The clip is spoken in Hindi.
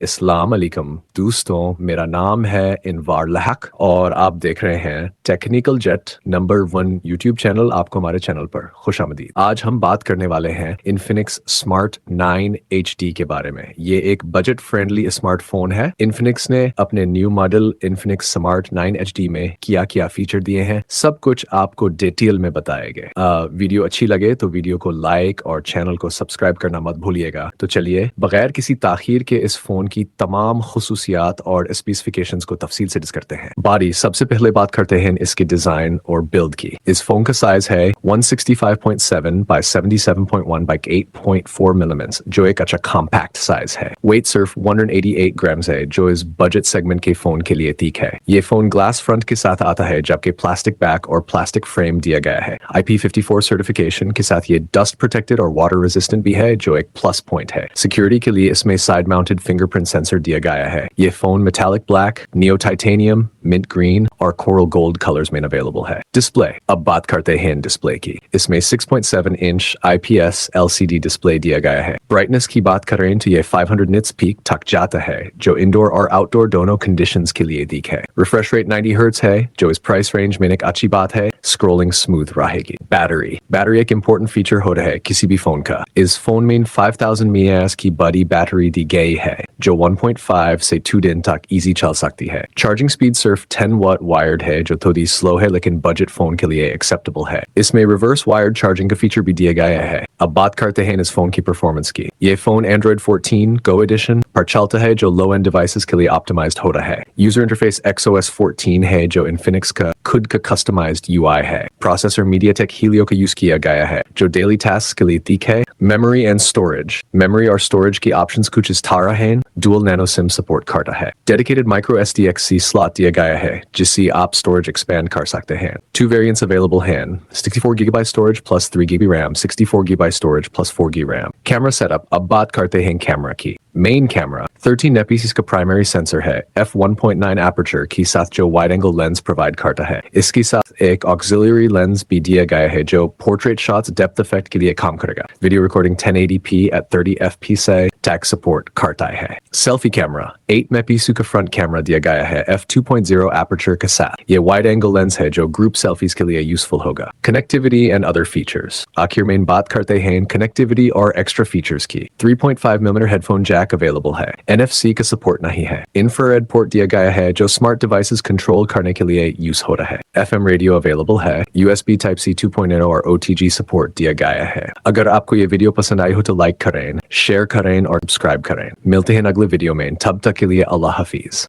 अस्सलाम वालेकुम दोस्तों, मेरा नाम है इनवार लहक और आप देख रहे हैं technical jet number 1 YouTube channel. आपको हमारे चैनल पर खुशामदीद। आज हम बात करने वाले हैं इन्फिनिक्स स्मार्ट 9 HD के बारे में। ये एक बजट फ्रेंडली स्मार्टफोन है। इन्फिनिक्स ने अपने new model Infinix smart 9 HD में क्या फीचर दिए हैं, सब कुछ आपको डिटेल में बताएंगे। वीडियो अच्छी लगे तो वीडियो को लाइक और चैनल को सब्सक्राइब करना मत भूलिएगा। तो चलिए बगैर किसी ताखीर के इस फोन की तमाम खुसूसियात और स्पेसिफिकेशंस को तफसील से डिस्कस करते हैं। सबसे पहले बात करते हैं इसके डिजाइन और बिल्ड की। इस फोन का साइज है 165.7 by 77.1 by 8.4 मिलीमीटर, जो एक अच्छा कॉम्पैक्ट साइज है। वेट सिर्फ 188 ग्राम है, जो इस बजट सेगमेंट के फोन के लिए ठीक है। ये फोन ग्लास फ्रंट के साथ आता है, जबकि प्लास्टिक बैक और प्लास्टिक फ्रेम दिया गया है। IP54 सर्टिफिकेशन के साथ ये डस्ट प्रोटेक्टेड और वाटर रेजिस्टेंट भी है, जो एक प्लस पॉइंट है। सिक्योरिटी के लिए इसमें साइड माउंटेड फिंगरप्रिंट सेंसर दिया गया है। ये phone metallic black, neo titanium, mint green और कोरल गोल्ड कलर्स में अवेलेबल है। डिस्प्ले, अब बात करते हैं डिस्प्ले की। इसमें 6.7 इंच IPS LCD डिस्प्ले दिया गया है। ब्राइटनेस की बात करें तो ये 500 निट्स पीक तक जाता है, जो इंडोर और आउटडोर दोनों कंडीशंस के लिए ठीक है। रिफ्रेश रेट 90 हर्ट्ज है, जो इस प्राइस रेंज में एक अच्छी बात है। स्क्रोलिंग स्मूथ रहेगी। बैटरी एक इंपॉर्टेंट फीचर हो रहा है किसी भी फोन का। इस फोन में 5000 mAh की बड़ी बैटरी दी गई है, जो 1.5 से 2 दिन तक इजी चल सकती है। चार्जिंग स्पीड सिर्फ 10 वाट वायर्ड है, जो थोड़ी स्लो है लेकिन बजट फोन के लिए एक्सेप्टेबल है। इसमें रिवर्स वायर्ड चार्जिंग का फीचर भी दिया गया है। अब बात करते हैं इस फोन की परफॉर्मेंस की। ये फोन Android 14 Go एडिशन पर चलता है, जो लो एंड डिवाइसेस के लिए ऑप्टिमाइज्ड हो रहा है। यूजर इंटरफेस XOS 14 है, जो इन्फिनिक्स का खुद का कस्टमाइज्ड UI है। प्रोसेसर MediaTek Helio का यूज किया गया है, जो डेली टास्क के लिए ठीक है। मेमोरी और स्टोरेज की ऑप्शंस कुछ इस तरह हैं। डुअल नैनो सिम सपोर्ट करता है। डेडिकेटेड माइक्रो SDXC स्लॉट दिया गया है, जिससे आप स्टोरेज एक्सपेंड कर सकते हैं। 2 वेरिएंट्स अवेलेबल हैं, 64GB storage plus 3GB RAM, 64GB storage plus 4GB RAM. Camera setup, अब बात करते हैं कैमरा की। मेन कैमरा 13 MP का प्राइमरी सेंसर है, f1.9 एपर्चर के साथ, जो वाइड एंगल लेंस प्रोवाइड करता है। इसके साथ एक ऑक्सिलरी लेंस भी दिया गया है, जो पोर्ट्रेट शॉट्स डेप्थ इफेक्ट के लिए काम करेगा। Video recording 1080p at 30 fps से टैग सपोर्ट करता है। सेल्फी कैमरा 8 MP का फ्रंट कैमरा दिया गया है, f2.0 एपर्चर के साथ। ये वाइड एंगल लेंस है, जो ग्रुप सेल्फीज के लिए यूजफुल होगा। कनेक्टिविटी एंड अदर फीचर्स, आखिर में बात करते हैं कनेक्टिविटी और एक्स्ट्रा फीचर्स की। 3.5mm हेडफोन जैक अवेलेबल है। NFC का सपोर्ट नहीं है। इंफ्रारेड पोर्ट दिया गया है, जो स्मार्ट डिवाइसेस कंट्रोल करने के लिए यूज हो रहा है। FM रेडियो अवेलेबल है। USB Type-C 2.0 और OTG सपोर्ट दिया गया है। अगर आपको ये वीडियो पसंद आई हो तो लाइक करें, शेयर करें और सब्सक्राइब करें। मिलते हैं अगले वीडियो में, तब तक के लिए अल्लाह हाफिज।